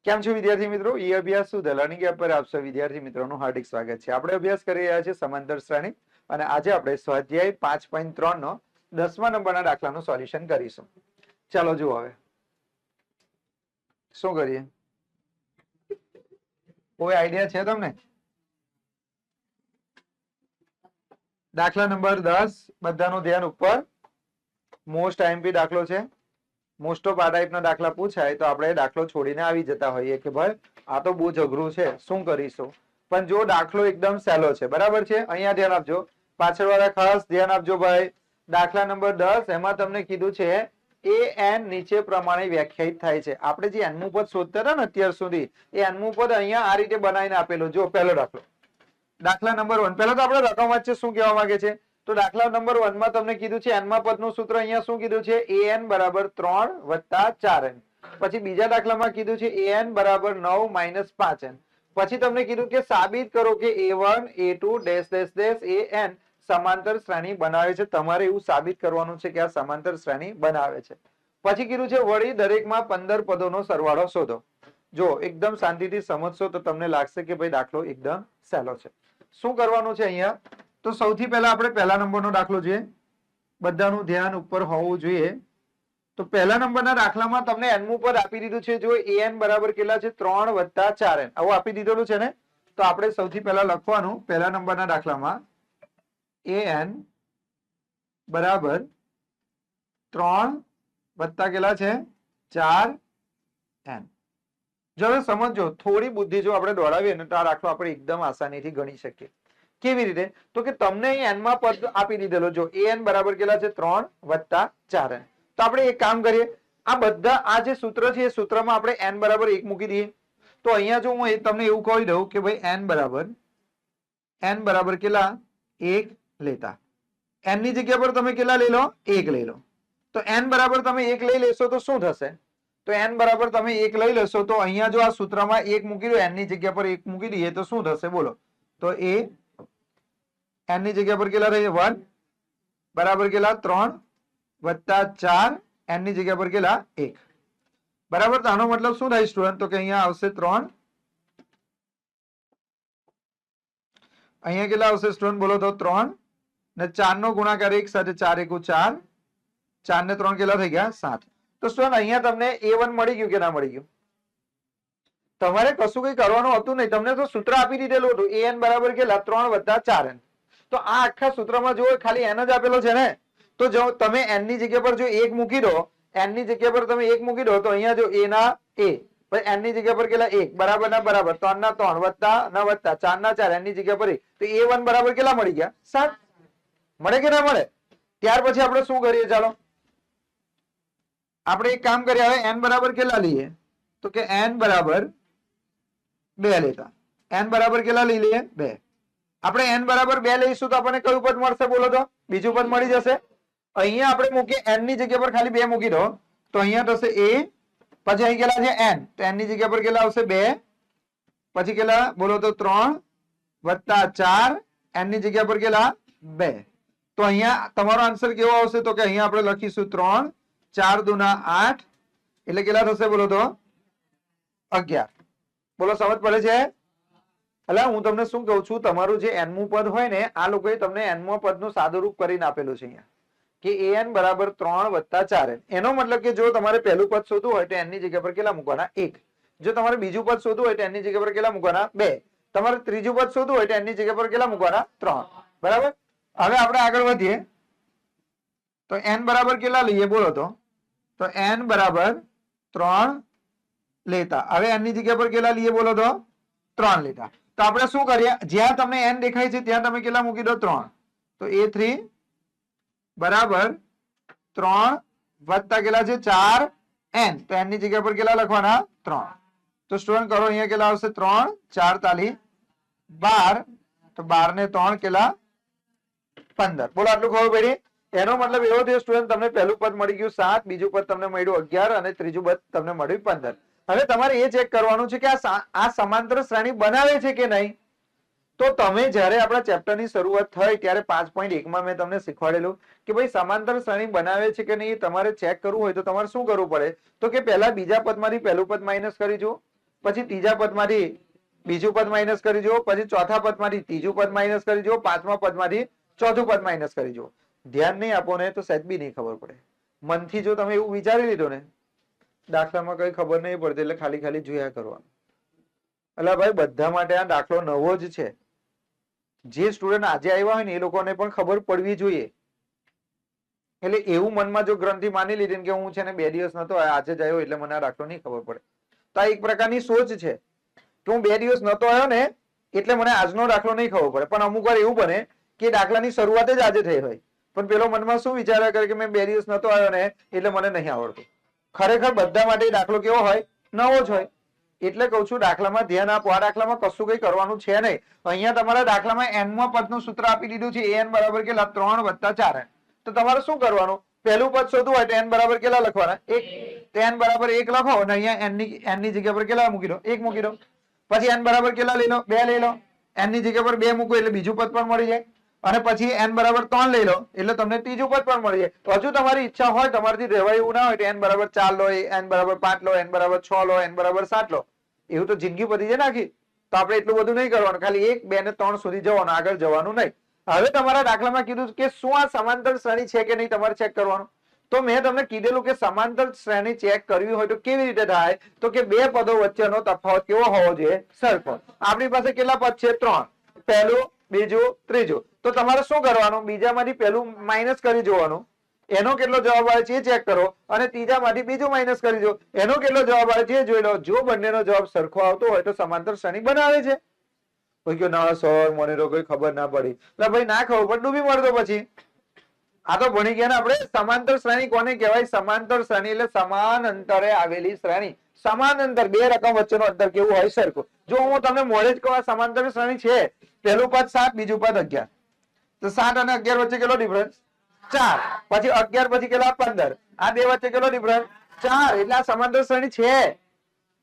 કેમ છો વિદ્યાર્થી મિત્રો? ઈ અભ્યાસ શું લર્નિંગ એપ પર આપ સૌ વિદ્યાર્થી મિત્રોનું હાર્દિક સ્વાગત છે. આપણે અભ્યાસ કરી રહ્યા છીએ સમાંતર શ્રેણી અને આજે આપણે સ્વાધ્યાય 5.3 નો 10મા નંબરના દાખલાનું સોલ્યુશન કરીશું. ચાલો જુઓ હવે શું કરીએ. કોઈ આઈડિયા છે તમને? દાખલા નંબર 10 બધાનું ધ્યાન ઉપર. મોસ્ટ આઈએમપી દાખલો છે. મોસ્ટ ઓફ આ ટાઈપના દાખલા પૂછાય તો આપણે દાખલો છોડીને આવી જતા હોઈએ કે ભાઈ આ તો બહુ જ અઘરું છે, શું કરીશું. પણ જો દાખલો એકદમ સહેલો છે, બરાબર છે. અહીંયા ધ્યાન આપજો, પાછળવાળા ખાસ ધ્યાન આપજો ભાઈ. દાખલા નંબર 10 એમાં તમને કીધું છે an નીચે પ્રમાણે વ્યાખ્યાયિત થાય છે. આપણે જે nમું પદ શોધતા હતા ને અત્યાર સુધી, એ nમું પદ અહીંયા આ રીતે બનાવીને આપેલું. જો પહેલો દાખલો, દાખલા નંબર 1. પહેલા તો આપણે રકમ વાંચીએ શું કહેવા માંગે છે. તો દાખલા નંબર 1 માં તમને કીધું છે n પદનું સૂત્ર. અહીંયા શું કીધું છે? an બરાબર 3 વત્તા 4n. પછી બીજા દાખલામાં કીધું છે an બરાબર 9 માઇનસ 5n. પછી તમને કીધું કે સાબિત કરો કે a1 a2 dash dash dash an સમાંતર શ્રેણી બનાવે છે. તમારે એવું સાબિત કરવાનું છે કે આ સમાંતર શ્રેણી બનાવે છે. પછી કીધું છે વળી દરેકમાં 15 પદોનો સરવાળો શોધો. જો એકદમ શાંતિથી સમજશો તો તમને લાગશે કે ભાઈ દાખલો એકદમ સહેલો છે. શું કરવાનું છે અહીંયા? તો સૌથી પહેલા આપણે પહેલા નંબરનો દાખલો જોઈએ. બધાનું ધ્યાન ઉપર હોવું જોઈએ. તો પહેલા નંબરના દાખલામાં તમને nમું પદ આપી દીધું છે. જો an બરાબર કેટલા છે? 3 વત્તા 4n. આવું આપી દીધેલું છે ને. તો આપણે સૌથી પહેલા લખવાનું પહેલા નંબરના દાખલામાં an બરાબર 3 વત્તા કેટલા છે? 4n. જો હવે સમજો, થોડી બુદ્ધિ જો આપણે દોડાવીએ ને તો આ દાખલો આપણે એકદમ આસાનીથી ગણી શકીએ. કેવી રીતે? તો કે તમને અહીં n માં પદ આપી દીધેલો. જો an બરાબર કેટલા છે? 3 વત્તા 4n. તો આપણે એક કામ કરીએ, આ બધા આ જે સૂત્ર છે એ સૂત્રમાં આપણે n બરાબર 1 મૂકી દઈએ. તો અહીંયા જો હું તમને એવું કહી દઉં કે ભાઈ n બરાબર કેટલા? 1 લેતા. n ની જગ્યા પર તમે કેટલા લઈ લો? 1 લઈ લો. તો n બરાબર તમે 1 લઈ લેશો તો શું થશે? તો n બરાબર તમે 1 લઈ લેશો તો અહીંયા જો આ સૂત્રમાં 1 મૂકી દો, n ની જગ્યા પર 1 મૂકી દઈએ તો શું થશે બોલો? તો એ n ની જગ્યા પર કેટલા રહે? 1 બરાબર કેટલા? 3 વત્તા 4 n ની જગ્યા પર કેટલા? 1 બરાબર. તો આનો મતલબ શું થાય સ્ટુડન્ટ? તો કે અહીંયા આવશે 3. અહીંયા કેટલા આવશે સ્ટુડન્ટ બોલો તો? 3 ને 4 નો ગુણાકાર 1 સાથે 4 એકુ 4, 4 ને 3 કેટલા થઈ ગયા? 7. તો સ્ટુડન્ટ અહીંયા તમને a1 મળી ગયું કે ના મળી ગયું? તમારે કશું કઈ કરવાનું હતું નહીં. તમને તો સૂત્ર આપી દીધેલું હતું an બરાબર કેટલા? 3 વત્તા 4n. તો આ આખા સૂત્રમાં જો ખાલી n જ આપેલો છે ને, તો જો તમે n ની જગ્યા પર જો 1 મૂકી દો, n ની જગ્યા પર તમે 1 મૂકી દો તો અહીંયા જો a ના a, પછી n ની જગ્યા પર કેટલા? 1 બરાબર ના બરાબર, 3 ના 3 વત્તા ના વત્તા, 4 ના 4, n ની જગ્યા પર 1. તો a1 બરાબર કેટલા મળી ગયા? 7. મળે કે ના મળે? ત્યાર પછી આપણે શું કરીએ? ચાલો આપણે એક કામ કરીએ. હવે n બરાબર કેટલા લઈએ? તો કે n બરાબર 2 લેતા. n બરાબર કેટલા લઈ લઈએ? 2. આપણે n બરાબર 2 લઈશું તો આપણને કયું પદ મળશે બોલો તો? બીજું પદ મળી જશે. અહીંયા આપણે મૂકીએ n ની જગ્યા પર ખાલી 2 મૂકી દો તો અહીંયા થશે a, પછી અહીં કેટલા છે? n. તો n ની જગ્યા પર કેટલા આવશે? 2. પછી કેટલા બોલો તો? 3 વત્તા 4, n ની જગ્યા પર કેટલા? 2. તો અહીંયા તમારો આન્સર કેવો આવશે? તો કે અહીંયા આપણે લખીશું 3 4 દુના 8 એટલે કેટલા થશે બોલો તો? 11. બોલો સમજ પડે છે? એટલે હું તમને શું કહું છું, તમારું જે nમું પદ હોય ને, આ લોકોએ તમને nમું પદનું સાદું રૂપ કરીને આપેલું છે અહીંયા કે an બરાબર 3 વત્તા 4n. એનો મતલબ કે જો તમારે પહેલું પદ શોધવું હોય તો n ની જગ્યા પર કેટલા મૂકવાના? 1. જો તમારે બીજું પદ શોધવું હોય તો n ની જગ્યા પર કેટલા મૂકવાના? 2. તમારે ત્રીજું પદ શોધવું હોય તો n ની જગ્યા પર કેટલા મૂકવાના? 3. બરાબર. હવે આપણે આગળ વધીએ તો n બરાબર કેટલા લઈએ બોલો તો? તો n બરાબર 3 લેતા. હવે n ની જગ્યા પર કેટલા લઈએ બોલો તો? 3 લેતા. તો આપણે શું કરીએ? જ્યાં તમને n દેખાય છે ત્યાં તમે કેટલા મૂકી દો? 3. તો a3 બરાબર 3 વત્તા કેટલા છે? 4n. તો n ની જગ્યા પર કેટલા લખવાના? 3. તો સ્ટુડન્ટ કરો અહીંયા કેટલા આવશે? 3 4 તાલી 12. તો 12 ને 3 કેટલા? 15. બોલો આટલું ખબર પડી? એનો મતલબ એવો થયો સ્ટુડન્ટ તમને પહેલું પદ મળી ગયું 7, બીજું પદ તમને મળ્યું 11 અને ત્રીજું પદ તમને મળ્યું 15. હવે તમારે એ ચેક કરવાનું છે કે આ સમાંતર શ્રેણી બનાવે છે કે નહીં. તો તમે જ્યારે આપણા ચેપ્ટરની શરૂઆત થઈ ત્યારે 5.1 માં મેં તમને શીખવાડેલું કે ભાઈ સમાંતર શ્રેણી બનાવે છે કે નહીં તમારે ચેક કરવું હોય તો તમારે શું કરવું પડે? તો કે પહેલા બીજા પદમાંથી પહેલું પદ માઇનસ કરી જુઓ, પછી ત્રીજા પદમાંથી બીજું પદ માઇનસ કરી જુઓ, પછી ચોથા પદમાંથી ત્રીજું પદ માઇનસ કરી જુઓ, પાંચમા પદમાંથી ચોથું પદ માઇનસ કરી જુઓ. ધ્યાન નહીં આપો ને તો સહેજ બી નહીં ખબર પડે. મનથી જો તમે એવું વિચારી લીધો ને દાખલામાં કઈ ખબર નહીં પડતી એટલે ખાલી ખાલી જોયા કરવાનું. એટલે ભાઈ બધા માટે આ દાખલો નવો જ છે. જે સ્ટુડન્ટ આજે આવ્યા હોય ને એ લોકોને પણ ખબર પડવી જોઈએ. એટલે એવું મનમાં જો ગ્રંથિ માની લીધી કે હું છે ને 2 દિવસ નતો આજે જ આવ્યો એટલે મને આ દાખલો નહીં ખબર પડે, તો આ એક પ્રકારની સોચ છે કે હું 2 દિવસ નતો આવ્યો ને એટલે મને આજનો દાખલો નહીં ખબર પડે. પણ અમુક વાર એવું બને કે દાખલાની શરૂઆત જ આજે થઈ હોય પણ પેલો મનમાં શું વિચાર્યા કરે કે મેં 2 દિવસ નતો આવ્યો ને એટલે મને નહીં આવડતું. ખરેખર બધા માટે દાખલો કેવો હોય? નવો જ હોય. એટલે કઉ છું દાખલામાં ધ્યાન આપો. આ દાખલામાં કશું કઈ કરવાનું છે નહીં. અહીંયા તમારા દાખલામાં n માં પદનું સૂત્ર આપી દીધું છે n બરાબર કેટલા? 3 + 4n. તો તમારે શું કરવાનું? પહેલું પદ શોધવું હોય તો n બરાબર કેટલા લખવાના? 1. તો n બરાબર 1 લખો અને અહીંયા n ની જગ્યા પર કેટલા મૂકી દો? 1 મૂકી દો. પછી n બરાબર કેટલા લઈ લો? 2 લઈ લો. n ની જગ્યા પર 2 મૂકો એટલે બીજું પદ પણ મળી જાય. અને પછી n બરાબર 3 લઈ લો એટલે તમને ત્રીજું પદ પણ મળી જાય. તો હજુ તમારી ઈચ્છા હોય તમારાથી રહેવાય એવું ના હોય તો n બરાબર 4 લો, n બરાબર 5 લો, n બરાબર 6 લો, n બરાબર 7 લો. એવું તો જિંદગી પતી જાય નાખી. તો આપણે એટલું બધું નહીં કરવાનું. ખાલી 1, 2 ને 3 સુધી જવાનું, આગળ જવાનું નહીં. હવે તમારા દાખલામાં કીધું કે શું આ સમાંતર શ્રેણી છે કે નહીં તમારે ચેક કરવાનું. તો મેં તમને કીધેલું કે સમાંતર શ્રેણી ચેક કરવી હોય તો કેવી રીતે થાય? તો કે બે પદો વચ્ચેનો તફાવત કેવો હોવો જોઈએ? સરખો. આપણી પાસે કેટલા પદ છે? 3. પહેલું, બીજું, ત્રીજું. તો તમારે શું કરવાનું? બીજામાંથી પહેલું માઇનસ કરી જોવાનું, એનો કેટલો જવાબ આવે છે એ ચેક કરો, અને ત્રીજામાંથી બીજું માઇનસ કરી દો, એનો કેટલો જવાબ આવે છે એ જોઈ લો. જો બંનેનો જવાબ સરખો આવતો હોય તો સમાંતર શ્રેણી બનાવે છે. કોઈ કહ્યું ના સર મને તો કોઈ ખબર ના પડી. એટલે ભાઈ ના ખબર પણ ડૂબી મળતો પછી. આ તો ભણી ગયા ને આપણે. સમાંતર શ્રેણી કોને કહેવાય? સમાંતર શ્રેણી એટલે સમાન અંતરે આવેલી શ્રેણી. સમાન અંતર, બે રકમ વચ્ચેનો અંતર કેવું હોય? સરખું. જો હું તમને મોડે જ કહું આ સમાંતર શ્રેણી છે, પહેલું પદ 7, બીજું પદ 11. તો 7 અને 11 વચ્ચે કેટલો ડિફરન્સ? 4. પછી 11 પછી કેટલા? 15. આ બે વચ્ચે કેટલો ડિફરન્સ? 4. એટલે આ સમાંતર શ્રેણી છે.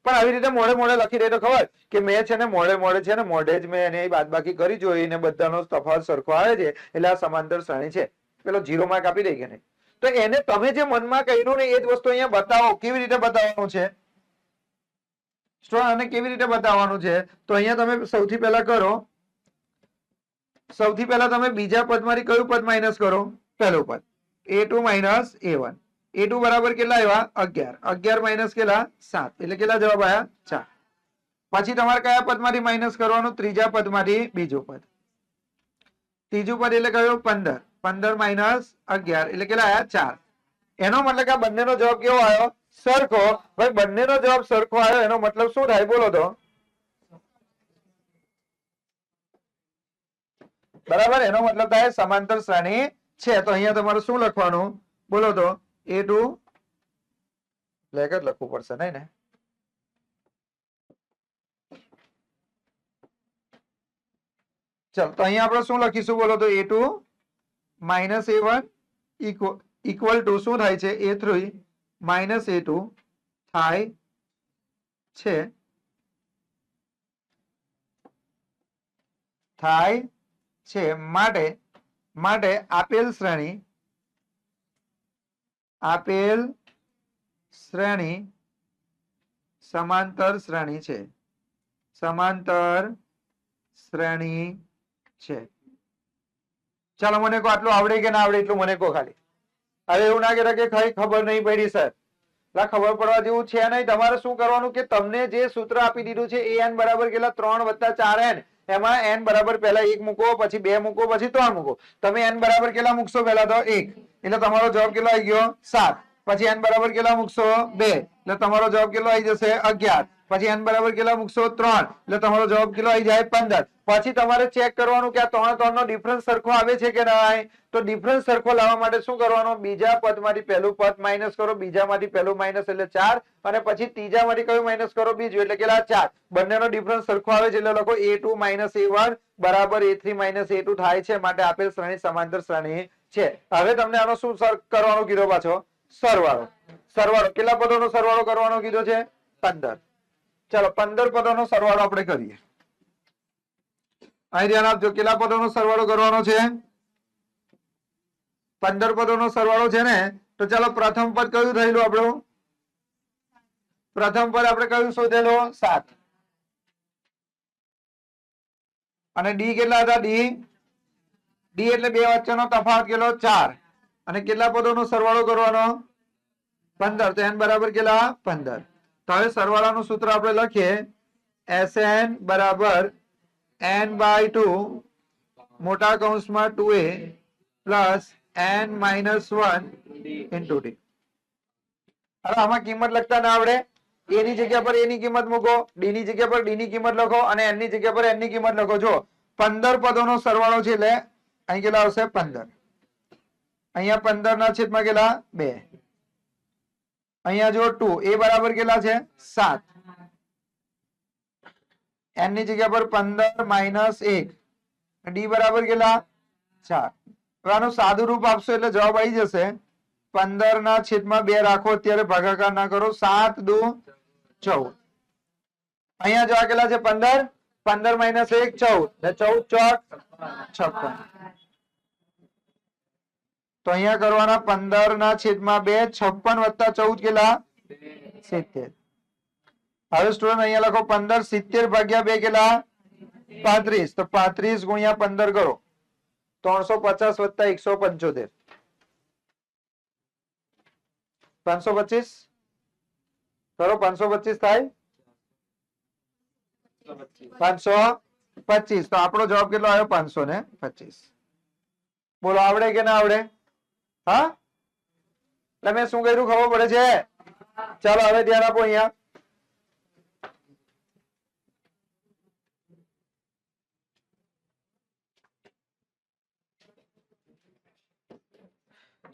પણ આવી રીતે મોડે મોડે લખી દે તો ખબર કે મેં છે ને મોડે છે ને મોઢે જ મેં એની બાદબાકી કરી જોઈ ને બધાનો તફાવત સરખો આવે છે એટલે આ સમાંતર શ્રેણી છે. પેલો 0 માર્ક આપી દે કે નહીં? તો એને તમે જે મનમાં કહ્યું ને એ જ વસ્તુ અહીંયા બતાવો. કેવી રીતે બતાવવાનું છે અને કેવી રીતે બતાવવાનું છે? તો અહીંયા તમે સૌથી પહેલા કરો. સૌથી પહેલા તમે બીજા પદમાંથી કયું પદ માઇનસ કરો? પહેલું પદ. a2 minus a1. a2 બરાબર કેટલા આવ્યા? 11. 11 માઇનસ કેટલા? 7. એટલે કેટલા જવાબ આવ્યા? 4. પછી તમારે કયા પદમાંથી માઇનસ કરવાનું? ત્રીજા પદમાંથી બીજું પદ. ત્રીજું પદ એટલે કયું? 15. 15 માઇનસ 11 એટલે કેટલા આવ્યા? 4. એનો મતલબ કે આ બંનેનો જવાબ કેવો આવ્યો? સરખો. ભાઈ બંનેનો જવાબ સરખો આવ્યો એનો મતલબ શું થાય? બોલો તો. બરાબર, એનો મતલબ થાય સમાંતર શ્રેણી છે. તો અહીંયા તમારે શું લખવાનું? બોલો તો. a2 બ્લેક જ લખવું પડશે નહીં ને? ચાલો તો અહીંયા આપણે શું લખીશું? બોલો તો. a2 minus a1 equal to શું થાય છે? a3 માઇનસ a2 થાય છે માટે આપેલ શ્રેણી સમાંતર શ્રેણી છે. સમાંતર શ્રેણી છે. ચાલો મને કહો આટલું આવડે કે ના આવડે એટલું મને કહો ખાલી. હવે એવું ના કહેતા કે કઈ ખબર નહીં પડી સર. ખબર પડવા જેવું છે નહીં. તમારે શું કરવાનું કે તમને જે સૂત્ર આપી દીધું છે એ n બરાબર કેટલા? 3 + 4n. એમાં n બરાબર પહેલા 1 મૂકો, પછી 2 મૂકો, પછી 3 મૂકો. તમે n બરાબર કેટલા મૂકશો? પહેલા તો 1 એટલે તમારો જવાબ કેટલો આવી ગયો? 7. પછી n બરાબર કેટલા મૂકશો? 2 એટલે તમારો જવાબ કેટલો આવી જશે? 11. પછી n બરાબર કેટલા મૂકશો? 3 એટલે તમારો જવાબ કેટલો આવી જાય? 15. પછી તમારે ચેક કરવાનું કે આ 3 નો ડિફરન્સ સરખો આવે છે કે નહીં. તો ડિફરન્સ સરખો લાવવા માટે શું કરવાનું? બીજા પદમાંથી પહેલું પદ માઇનસ કરો, બીજામાંથી પહેલું માઇનસ એટલે 4, અને પછી ત્રીજામાંથી કયું માઇનસ કરો? બીજું એટલે કેટલા? 4. બંનેનો ડિફરન્સ સરખો આવે છે એટલે લખો a2 માઇનસ a1 બરાબર a3 માઇનસ a2 થાય છે. માટે આપેલ શ્રેણી સમાંતર શ્રેણી છે. હવે તમને આનો શું કરવાનું કીધો? પાછો સરવાળો. સરવાળો કેટલા પદોનો સરવાળો કરવાનો કીધો છે? 15. ચાલો 15 પદોનો સરવાળો આપણે કરીએ. અહીં ધ્યાન આપજો. કેટલા પદોનો સરવાળો કરવાનો છે? 15 પદોનો સરવાળો છે ને. તો ચાલો પ્રથમ પદ કયું થયેલું આપણું? પ્રથમ પદ આપણે કયું શોધેલો 7 અને ડી કેટલા હતા ડી એટલે બે વચ્ચેનો તફાવત કેટલો 4 અને કેટલા પદોનો સરવાળો કરવાનો 15 તો n બરાબર કેટલા 15 તો હવે સરવાળાનું સૂત્ર આપણે લખીએ Sn બરાબર n/2 મોટા કૌંસમાં 2a plus n - 1 into D. હવે આમાં કિંમત લખતા ના આવડે a ની જગ્યા પર a ની કિંમત મૂકો d ની જગ્યા પર d ની કિંમત લખો અને n ની જગ્યા પર n ની કિંમત લખો. જો 15 પદોનો સરવાળો છે એટલે અહીં કેટલા આવશે 15 અહીંયા 15 ના છેદમાં કેટલા 2 અહીંયા જો 2 a બરાબર કેટલા છે 7 n ની જગ્યા પર 15 - 1 d બરાબર કેટલા 4. હવે આનું સાદું રૂપ આપશો એટલે જવાબ આવી જશે 15 ના છેદમાં 2 રાખો અત્યારે ભાગાકાર ના કરો 7 દુ 14 અહીંયા જો આ કેટલા છે 15 15 - 1 14 14 ચોક 56 તો અહીંયા કરવાના 15 ના છેદમાં 2 56 વત્તા 14 કેટલા 70. હવે સ્ટુડન્ટ અહીંયા લખો 15 70 ભાગ્યા 2 કેટલા 35 તો 35 ગુણ્યા 15 કરો 350 વત્તા 175 525 કરો 525 થાય 525 તો આપણો જવાબ કેટલો આવ્યો 525. બોલો આવડે કે ના આવડે હા તમે શું કર્યું ખબર પડે છે ચાલો હવે ધ્યાન આપો અહીંયા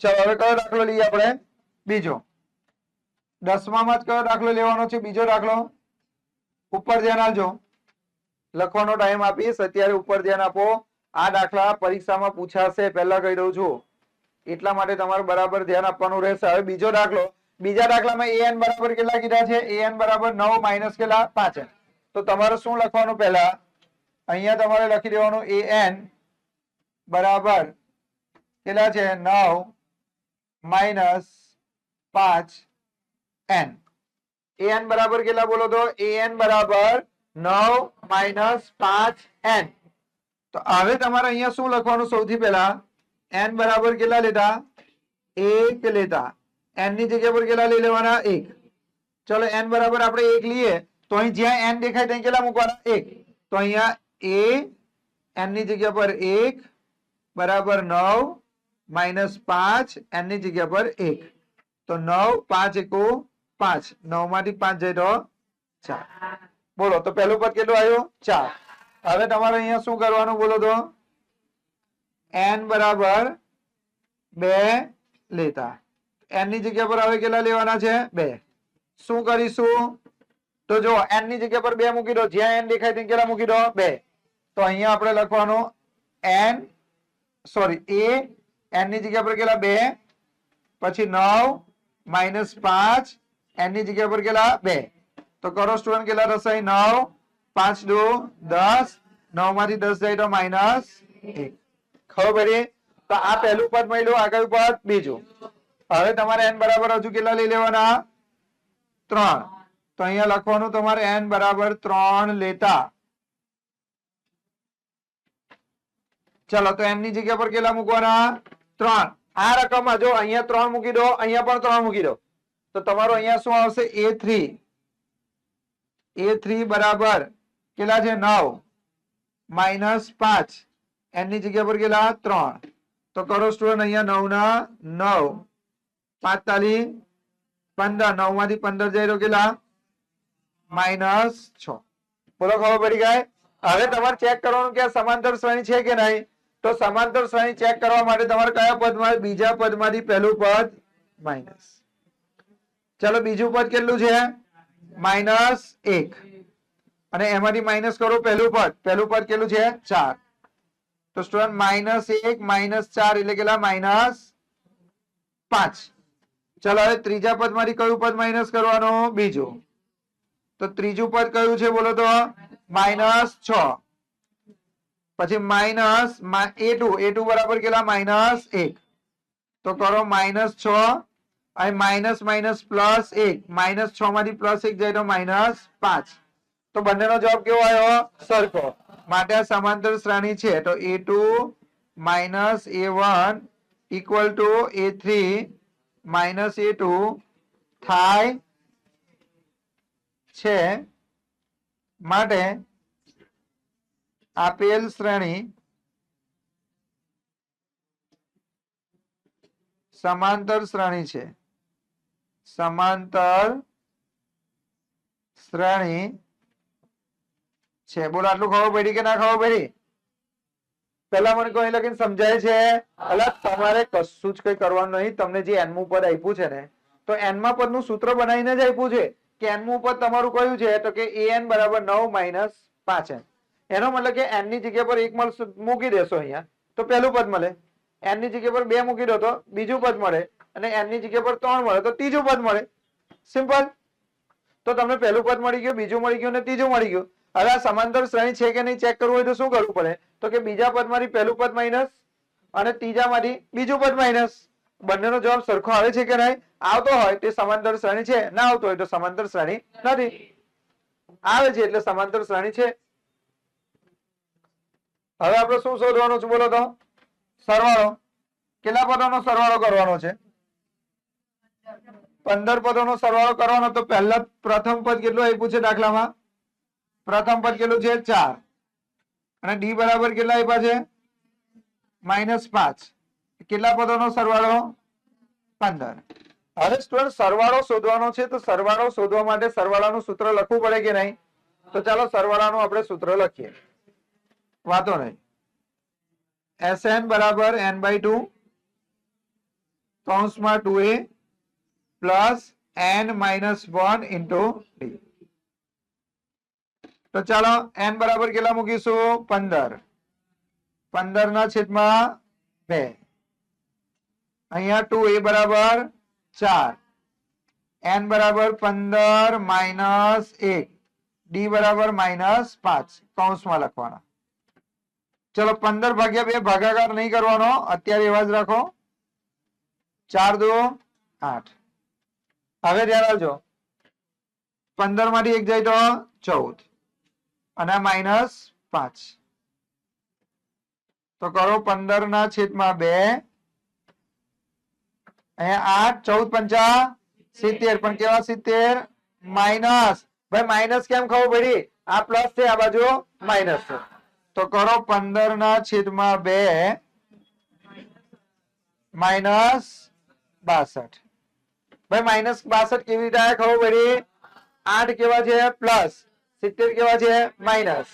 ચાલો હવે કયો દાખલો લઈએ આપણે બીજો 10માં જ કયો દાખલો લેવાનો છે બીજો દાખલો ઉપર ધ્યાન આપજો લખવાનો ટાઈમ આપીશ અત્યારે ઉપર ધ્યાન આપો આ દાખલા પરીક્ષામાં પૂછાશે પહેલા કહી દઉં છું એટલા માટે તમારે બરાબર ધ્યાન આપવાનું રહેશે. હવે બીજો દાખલો બીજા દાખલામાં an બરાબર કેટલા કીધા છે an બરાબર 9 માઇનસ કેટલા 5 તો તમારે શું લખવાનું પહેલા અહીંયા તમારે લખી દેવાનું an બરાબર કેટલા છે 9 માઇનસ 5 n an બરાબર કેટલા બોલો તો an બરાબર 9 માઇનસ 5 n તો હવે તમારે અહીંયા શું લખવાનું સૌથી પહેલા n બરાબર કેટલા લેતા 1 લેતા n ની જગ્યા પર કેટલા લઈ લેવાના 1 ચલો n બરાબર આપણે 1 લઈએ તો અહીં જ્યાં n દેખાય ત્યાં કેટલા મૂકવાના 1 તો અહીંયા a n ની જગ્યા પર 1 બરાબર 9 માઇનસ 5 n ની જગ્યા પર 1 તો 9 5 એકુ 5 9 માંથી 5 જાય તો 4 બોલો તો પહેલું પદ કેટલું આવ્યું 4. હવે તમારે અહીંયા શું કરવાનું બોલો તો n બરાબર 2 લેતા n ની જગ્યા પર હવે કેટલા લેવાના છે 2 શું કરીશું તો જો n ની જગ્યા પર 2 મૂકી દો જ્યાં n દેખાય ત્યાં કેટલા મૂકી દો 2 તો અહીંયા આપણે લખવાનું n સોરી a n ની જગ્યા પર કેટલા 2 પછી 9 માઇનસ 5 n ની જગ્યા પર કેટલા 2 તો કરો સ્ટુડન્ટ કેટલા થશે 9 5 દુ 10 9 માંથી 10 જાય તો માઇનસ 1 ખબર પડી તો આ પહેલું પદ મળ્યું આગળ પદ બીજું. હવે તમારે n બરાબર હજુ કેટલા લઈ લેવાના 3 તો અહીંયા લખવાનું તમારે n બરાબર 3 લેતા ચલો તો n ની જગ્યા પર કેટલા મૂકવાના 3 આ રકમમાં જો અહીંયા 3 મૂકી દો અહીંયા પણ 3 મૂકી દો તો તમારો અહીંયા શું આવશે a3 બરાબર કેટલા છે 9 માઇનસ 5 n ની જગ્યા પર કેટલા 3 તો કરો સ્ટુડન્ટ અહીંયા 9 ના 9 45 15 9 માંથી 15 જાય તો કેટલા માઇનસ 6 બોલો ખબર પડી ગઈ. હવે તમારે ચેક કરવાનું કે આ સમાંતર શ્રેણી છે કે નહીં તો સમાંતર શ્રેણી ચેક કરવા માટે તમારે કયા પદમાં બીજા પદમાંથી પહેલું પદ માઇનસ ચલો બીજું પદ કેટલું છે માઇનસ 1 અને એમાંથી માઇનસ કરો પહેલું પદ કેટલું છે 4 તો સ્ટુડન્ટ માઇનસ 1 માઇનસ 4 એટલે કેટલા માઇનસ 5 ચલો હવે ત્રીજા પદમાંથી કયું પદ માઇનસ કરવાનું બીજું તો ત્રીજું પદ કયું છે બોલો તો માઇનસ 6 પછી માઇનસ a2 બરાબર કેટલા માઇનસ 1 તો કરો માઇનસ 6 અહીં માઇનસ માઇનસ પ્લસ 1, -6 માંથી +1 જાય તો -5. તો બંનેનો જવાબ કેવો આવ્યો? સરખો. માટે આ સમાંતર શ્રેણી છે. તો a2 - a1 = a3 - a2 થાય છે. માટે આપેલ શ્રેણી સમાંતર શ્રેણી છે. સમાંતર શ્રેણી છે. બોલો, આટલું ખબર પડી કે ના ખબર પડી? પેલા મને કોઈ લખીને સમજાય છે? એટલે તમારે કશું જ કઈ કરવાનું નહીં. તમને જે n પદ આપ્યું છે ને, તો n માં પદનું સૂત્ર બનાવીને જ આપ્યું છે કે n પદ તમારું કયું છે? તો કે an બરાબર 9 - 5n. એનો મતલબ કે n ની જગ્યા પર 1 મૂકી દેશો અહીંયા તો પહેલું પદ મળે. n ની જગ્યા પર 2 મૂકી દો તો બીજું પદ મળે. અને n ની જગ્યા પર 3 મળે તો ત્રીજું પદ મળે. સિમ્પલ. તો તમને પહેલું પદ મળી ગયું, બીજું મળી ગયું અને ત્રીજું મળી ગયું. હવે આ સમાંતર શ્રેણી છે કે નહીં ચેક કરવું હોય તો શું કરવું પડે? તો કે બીજા પદમાંથી પહેલું પદ માઇનસ અને ત્રીજામાંથી બીજું પદ માઇનસ. બંનેનો જવાબ સરખો આવે છે કે નહીં? આવતો હોય તે સમાંતર શ્રેણી છે, ના આવતો હોય તો સમાંતર શ્રેણી નથી. આવે છે એટલે સમાંતર શ્રેણી છે. હવે આપણે શું શોધવાનું છે બોલો તો? સરવાળો. કેટલા પદોનો સરવાળો કરવાનો છે? 15 પદોનો સરવાળો કરવાનો. તો પહેલા પ્રથમ પદ કેટલું આપ્યું છે દાખલામાં? પ્રથમ પદ કેટલું છે? 4. અને ડી બરાબર કેટલા આપ્યા છે? -5. કેટલા પદોનો સરવાળો? 15. હવે સ્ટુડન્ટ સરવાળો શોધવાનો છે, તો સરવાળો શોધવા માટે સરવાળાનું સૂત્ર લખવું પડે કે નહીં? તો ચાલો સરવાળાનું આપણે સૂત્ર લખીએ. વાતો નહીં. Sn બરાબર n/2 કૌંસમાં 2a plus n - 1 into d. તો ચાલો n બરાબર કેટલા મૂકીશું? 15. 15/2. અહીંયા 2a બરાબર 4, n બરાબર 15 - 1, d બરાબર -5 કૌંસમાં લખવાના. ચલો 15/2 ભાગાકાર નહીં કરવાનો, અત્યારે એવા જ રાખો. 4 દો 8. હવે ધ્યાન આવજો, 15 માંથી 1 જાય તો 14 અને -5. તો કરો 15/2. અહીંયા 8, 14 × 5 = 70. પણ કેવા 70? માઇનસ. ભાઈ માઇનસ કેમ ખબર પડી? આ પ્લસ છે, આ બાજુ માઇનસ છે. તો કરો 15/2 -62. ભાઈ -62 કેવી રીતે આયા ખબર પડી? 8 કેવા છે? પ્લસ. 70 કેવા છે? માઇનસ.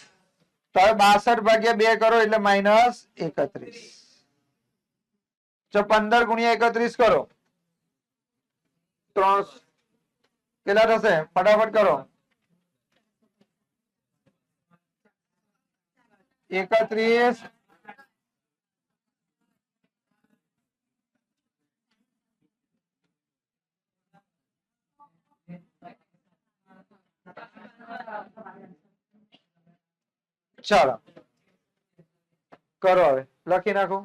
તો હવે 62/2 કરો એટલે -31. જો 15 × 31 કરો 3 કેટલા થશે? ફટાફટ કરો. 31. ચાલો કરો, હવે લખી નાખો.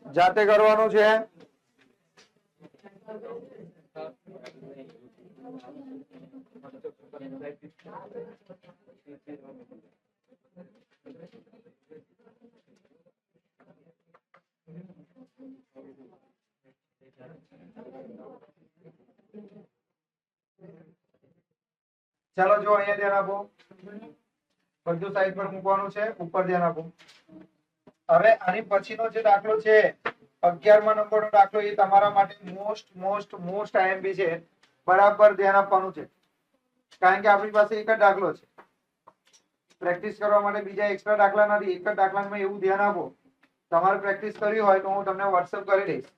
જાતે કરવાનું છે. ચાલો જો અહીંયા ધ્યાન આપો. બધું સાઈડ પર મૂકવાનું છે, ઉપર ધ્યાન આપો. હવે આની પછીનો જે દાખલો છે 11મા નંબરનો દાખલો, એ તમારા માટે મોસ્ટ આઈએમપી છે. બરાબર ધ્યાન આપવાનું છે, કારણ કે આપણી પાસે એક જ દાખલો છે. પ્રેક્ટિસ કરવા માટે બીજા એક્સ્ટ્રા દાખલા નથી. એક જ દાખલામાં એવું ધ્યાન આપો. તમારે પ્રેક્ટિસ કરવી હોય તો હું તમને વોટ્સએપ કરી દઈશ.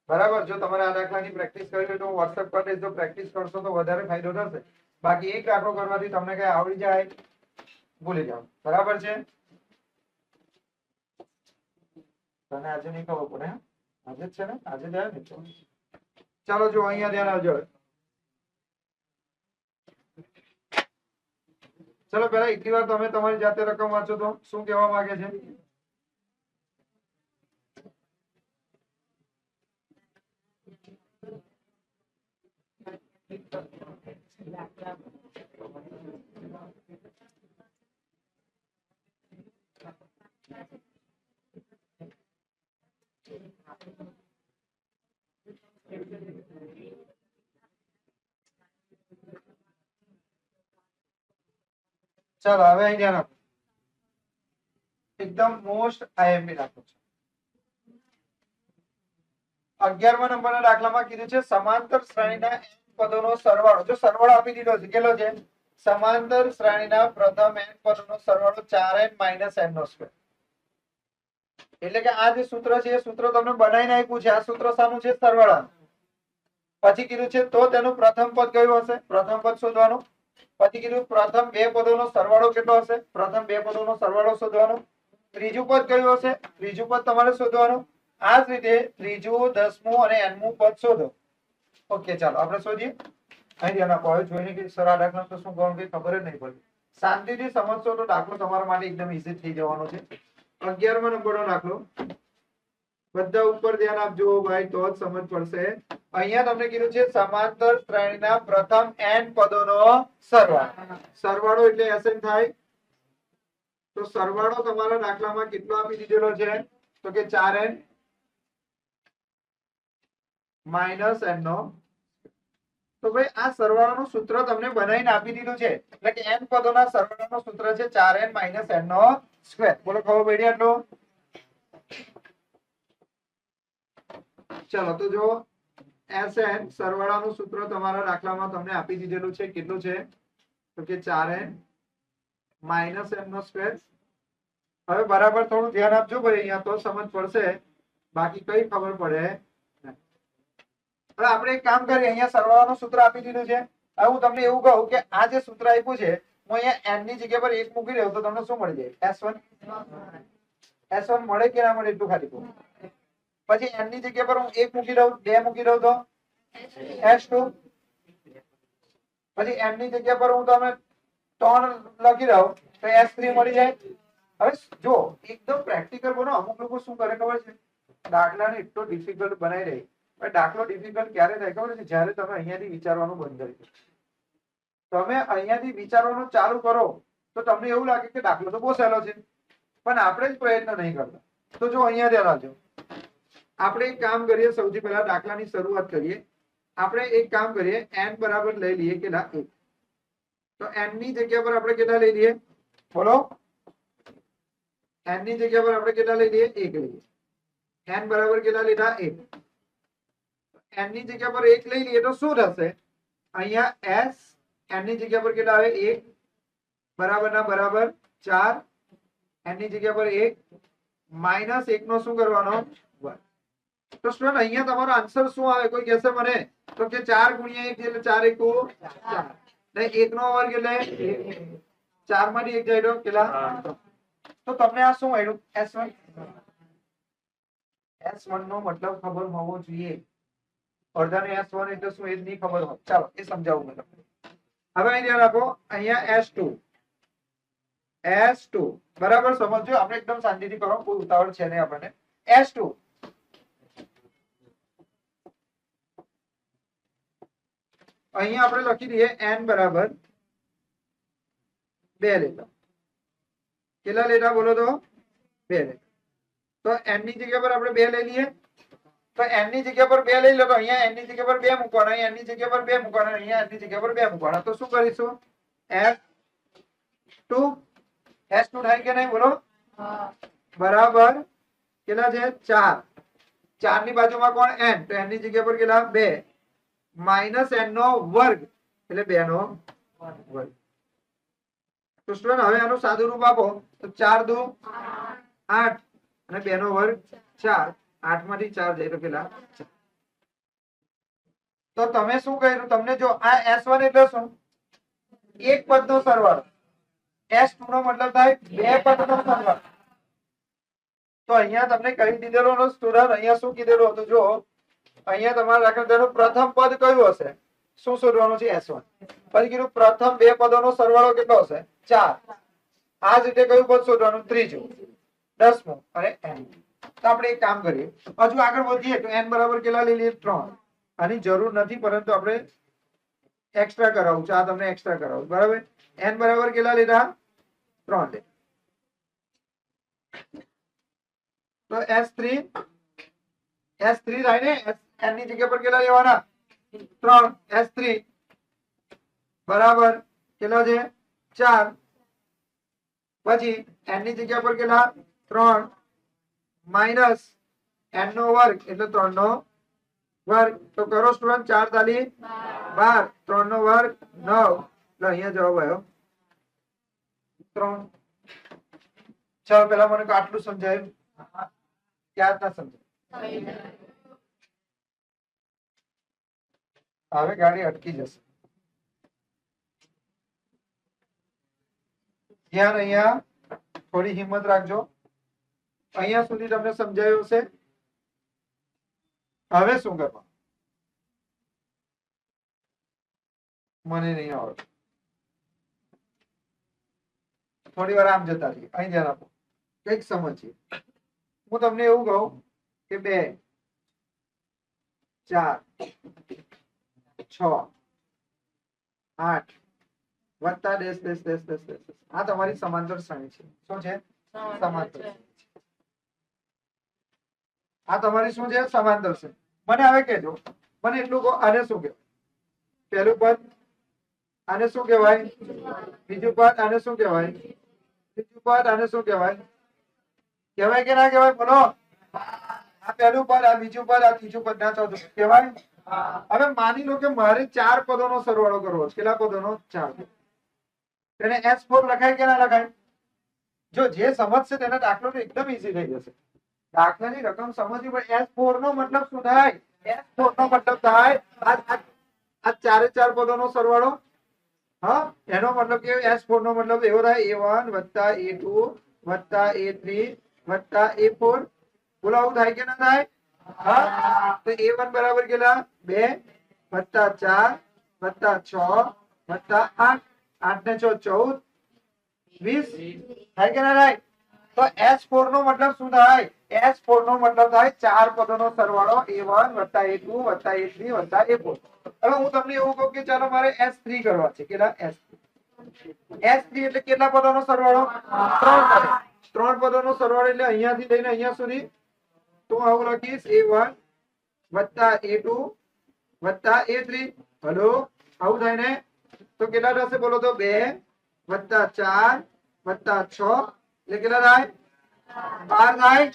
બરાબર. જો તમારે આ દાખલાની પ્રેક્ટિસ કરવી હોય તો હું વોટ્સએપ કરી દઈશ. જો પ્રેક્ટિસ કરશો તો વધારે ફાયદો થશે. બાકી એક દાખલો કરવાથી તમને કઈ આવડી જાય, ભૂલી જાઓ. બરાબર છે? તને આજે નહીં ખબર પડે? આજે જ છે ને? આજે જ આવ્યો ને? ચાલો જો અહીંયા ધ્યાન આવજો. ચલો પેલા એટલી વાર તમે તમારી જાતે રકમ વાંચો તો શું કહેવા માંગે છે. ચાલો હવે અહીં ધ્યાન આપો, એકદમ મોસ્ટ આઈએમપી દાખલો છે. 11મા નંબરના દાખલામાં કીધું છે સમાંતર શ્રેણીના n પદોનો સરવાળો. જો સરવાળો આપી દીધો છે કેટલો છે? સમાંતર શ્રેણીના પ્રથમ n પદોનો સરવાળો 4n - n નો સ્ક્વેર. એટલે કે આ જે સૂત્ર છે એ સૂત્ર તમને બનાવીને આપ્યું છે. આ સૂત્ર શાનું છે? સરવાળાનું. પછી કીધું છે તો તેનું પ્રથમ પદ કયું હશે? પ્રથમ પદ શોધવાનું. પછી કીધું પ્રથમ બે પદોનો સરવાળો કેટલો હશે? પ્રથમ બે પદોનો સરવાળો શોધવાનો. ત્રીજું પદ કયું હશે? ત્રીજું પદ તમારે શોધવાનું. આ જ રીતે ત્રીજું, 10મું અને nમું પદ શોધો. ઓકે ચાલો આપણે શોધીએ. અહીં ધ્યાન આપો. હવે જોઈને કે સર આ દાખલા તો શું કરવાનું કઈ ખબર જ નહીં પડી. શાંતિથી સમજશો તો દાખલો તમારા માટે એકદમ ઈઝી થઈ જવાનો છે. 11મા નંબરનો દાખલો. બધા ઉપર ધ્યાન આપજો ભાઈ, તો જ સમજ પડશે. અહીંયા તમને કીધું છે સમાંતર શ્રેણીના પ્રથમ n પદોનો સરવાળો. સરવાળો એટલે એસએન થાય. તો સરવાળો તમારા દાખલામાં કેટલો આપી દીધેલો છે? તો કે 4n - n નો. તો ભાઈ આ સરવાળાનું સૂત્ર તમને બનાવીને આપી દીધું છે. એટલે કે n પદોના સરવાળાનું સૂત્ર છે 4n - n નો સ્ક્વેર. બોલો ખબર પડી આટલું? ચલો તો જો Sn સરવાળાનું સૂત્ર તમારા દાખલામાં તમને આપી દીધેલું છે. કેટલું છે? તો કે 4n - n નો સ્ક્વેર. હવે બરાબર થોડું ધ્યાન આપજો ભાઈ, અહીંયા તો સમજ પડશે, બાકી કઈ ખબર પડે. હવે આપણે એક કામ કરીએ, અહીંયા સરવાળાનું સૂત્ર આપી દીધું છે. હવે હું તમને એવું કહું કે આ જે સૂત્ર આપ્યું છે હું અહીંયા n ની જગ્યા પર 1 મૂકી દઉં તો તમને શું મળી જાય? S1 મળે કે ના મળે એટલું ખાલી કહું. પછી n ની જગ્યા પર હું 1 મૂકી દઉં, 2 મૂકી દઉં તો S2. પછી n ની જગ્યા પર હું તમને 3 લખી દઉં તો S3 મળી જાય. હવે જો એકદમ પ્રેક્ટિકલ બનો. અમુક લોકો શું કરે ખબર છે? દાખલાને એટલો ડિફિકલ્ટ બનાવી દે. દાખલો ડિફિકલ્ટ ક્યારે થાય ખબર છે? જ્યારે તમે અહીંયાથી વિચારવાનું બંધ કરી દો. તમે અહીંયાથી વિચારવાનું ચાલુ કરો તો તમને એવું લાગે કે દાખલો તો બહુ સહેલો છે, પણ આપણે જ પ્રયત્ન નહીં કરતા. તો જો અહીંયા ધ્યાન આપજો. આપણે એક કામ કરીએ, સૌથી પહેલા દાખલાની શરૂઆત કરીએ. આપણે એક કામ કરીએ, n બરાબર લઈ લઈએ કેટલા? 1. તો n ની જગ્યા પર આપણે કેટલા લઈ લઈએ? બોલો. n ની જગ્યા પર આપણે કેટલા લઈ લઈએ? 1 લઈએ. n બરાબર કેટલા લીધા? 1. n ની જગ્યા પર 1 લઈ લઈએ તો શું થશે? અહીંયા s n ની જગ્યા પર કેટલા આવે? 1 બરાબર ના બરાબર 4. n ની જગ્યા પર 1 -1 નો શું કરવાનો? 1. તો સ્ટુડન્ટ અહીંયા તમારો આન્સર શું આવે? કોઈ કહેશે મને? તો કે 4 × 1 એટલે 4 × 4. ને 1 નો વર્ગ એટલે 4 માંથી 1 જાય તો કેટલા? તો તમને આ શું મળ્યું? S1. S1 નો મતલબ ખબર હોવો જોઈએ. અડધાને S1 એટલે શું એ જ નહીં ખબર હોય. ચાલો એ સમજાવું મેં તમને. હવે અહીં ધ્યાન રાખો. અહીંયા S2 બરાબર સમજો. આપણે એકદમ શાંતિથી કરો, કોઈ ઉતાવળ છે નહીં આપણને. S2 અહીંયા આપણે લખી દઈએ n બરાબર 2 લેતા. કેટલા લેતા બોલો તો? 2 લેતા. તો n ની જગ્યા પર આપણે 2 લઈ લઈએ. તો n ની જગ્યા પર 2 લઈ લો તો અહીંયા n ની જગ્યા પર 2 મૂકવાના, અહીંયા n ની જગ્યા પર 2 મૂકવાના, અહીંયા n ની જગ્યા પર 2 મૂકવાના. તો શું કરીશું? S2 થાય કે નહીં બોલો? બરાબર કેટલા છે? 4. 4 ની બાજુમાં કોણ? n. તો n ની જગ્યા પર કેટલા? 2 - n નો વર્ગ એટલે 2 નો વર્ગ. તો સ્ટુડન્ટ હવે આનું સાદું રૂપ આપો તો 4 દુ 8 અને 2 નો વર્ગ 4. 8 માંથી 4 જાય તો કેટલા? 4. તો તમે શું કર્યું? તમને જો આ S1 એટલે શું? એક પદનો સરવાળો. S2 નો મતલબ થાય બે પદનો સરવાળો. તો અહીંયા તમને કહી દીધેલો સ્ટુડન્ટ, અહીંયા શું કીધેલું હતું? જો અહીંયા તમારે દાખલા પ્રથમ પદ કયું હશે? શું શોધવાનું છે? S1. પછી કીધું પ્રથમ બે પદોનો સરવાળો કેટલો હશે? 4. આ જ રીતે કયું પદ શોધવાનું? ત્રીજું, 10મું અને n. તો આપણે એક કામ કરીએ, હજુ આગળ વધીએ તો n બરાબર કેટલા લઈ લઈએ? 3. આની જરૂર નથી, પરંતુ આપણે એક્સ્ટ્રા કરાવું છું, આ તમને એક્સ્ટ્રા કરાવું, બરાબર. n બરાબર કેટલા લીધા? 3 લે. તો S3 થાય ને, n ની જગ્યા પર કેટલા લેવાના? 3. S3 બરાબર કેટલા છે? 4. પછી n ની જગ્યા પર કેટલા? 3 માઈનસ n નો વર્ગ એટલે 3 નો વર્ગ. તો કરો સ્ટુડન્ટ, 4 તાલી 12, 3 નો વર્ગ 9. એટલે અહીંયા જવાબ આવ્યો 3. ચાલો પેલા મને આટલું સમજાયું, ક્યાં ના સમજાય? હવે ગાડી અટકી જશે. ધ્યાન અહીંયા થોડી હિંમત રાખજો. અહીંયા સુધી તમને સમજાયું હશે. હવે શું કરવા? મને નહીં આવડતું. થોડી વાર આમ જતા રહીએ, અહીં ધ્યાન આપો, કઈક સમજીએ. હું તમને એવું કહું કે 2 4 6 8 વત્તા dash dash dash dash dash. આ તમારી સમાંતર શ્રેણી છે. શું છે? સમાંતર. આ તમારી શું છે? સમાંતર છે. મને હવે કહેજો, મને એટલું કહો, આને શું કહેવાય? પહેલું પદ આને શું કહેવાય? બીજું પદ આને શું કહેવાય? ત્રીજું પદ આને શું કહેવાય? કહેવાય કે ના કહેવાય? બોલો. આ પહેલું પદ, આ બીજું પદ, આ ત્રીજું પદ, ના ચોથું કહેવાય. હવે માની લો કે મારે 4 પદોનો સરવાળો કરવો છે. કેટલા પદોનો? 4. તેને S4 લખાય કે ના લખાય? જો જે સમજશે તેને દાખલો એકદમ ઈઝી થઈ જશે. દાખલાની રકમ સમજવી પડે. S4 નો મતલબ શું થાય? S4 નો મતલબ થાય આ 4 પદોનો સરવાળો. હા, એનો મતલબ કે S4 નો મતલબ એવો થાય A1 + A2 + A3 + A4. બોલો આવું થાય કે ના થાય? હા, તો A1 બરાબર કેટલા? 2 + 4 + 6 + 8. 8 ને 6 14 20 થાય કે ના થાય? તો S4 નો મતલબ શું થાય? S4 નો મતલબ થાય 4 પદોનો સરવાળો A1 + A2 + A3 + A4. હવે હું તમને એવું કહું કે ચાલો મારે S3 કરવા છે. કેટલા? S3 એટલે કેટલા પદોનો સરવાળો? 3 પદ. 3 પદોનો સરવાળો એટલે અહીંયાથી લઈને અહીંયા સુધી. તો આવું લખીશ A1 + A2 + A3. હલો, આવું થાય ને? તો કેટલા થશે બોલો તો? 2 + 4 + 6 એટલે કેટલા થાય? 12 થાય.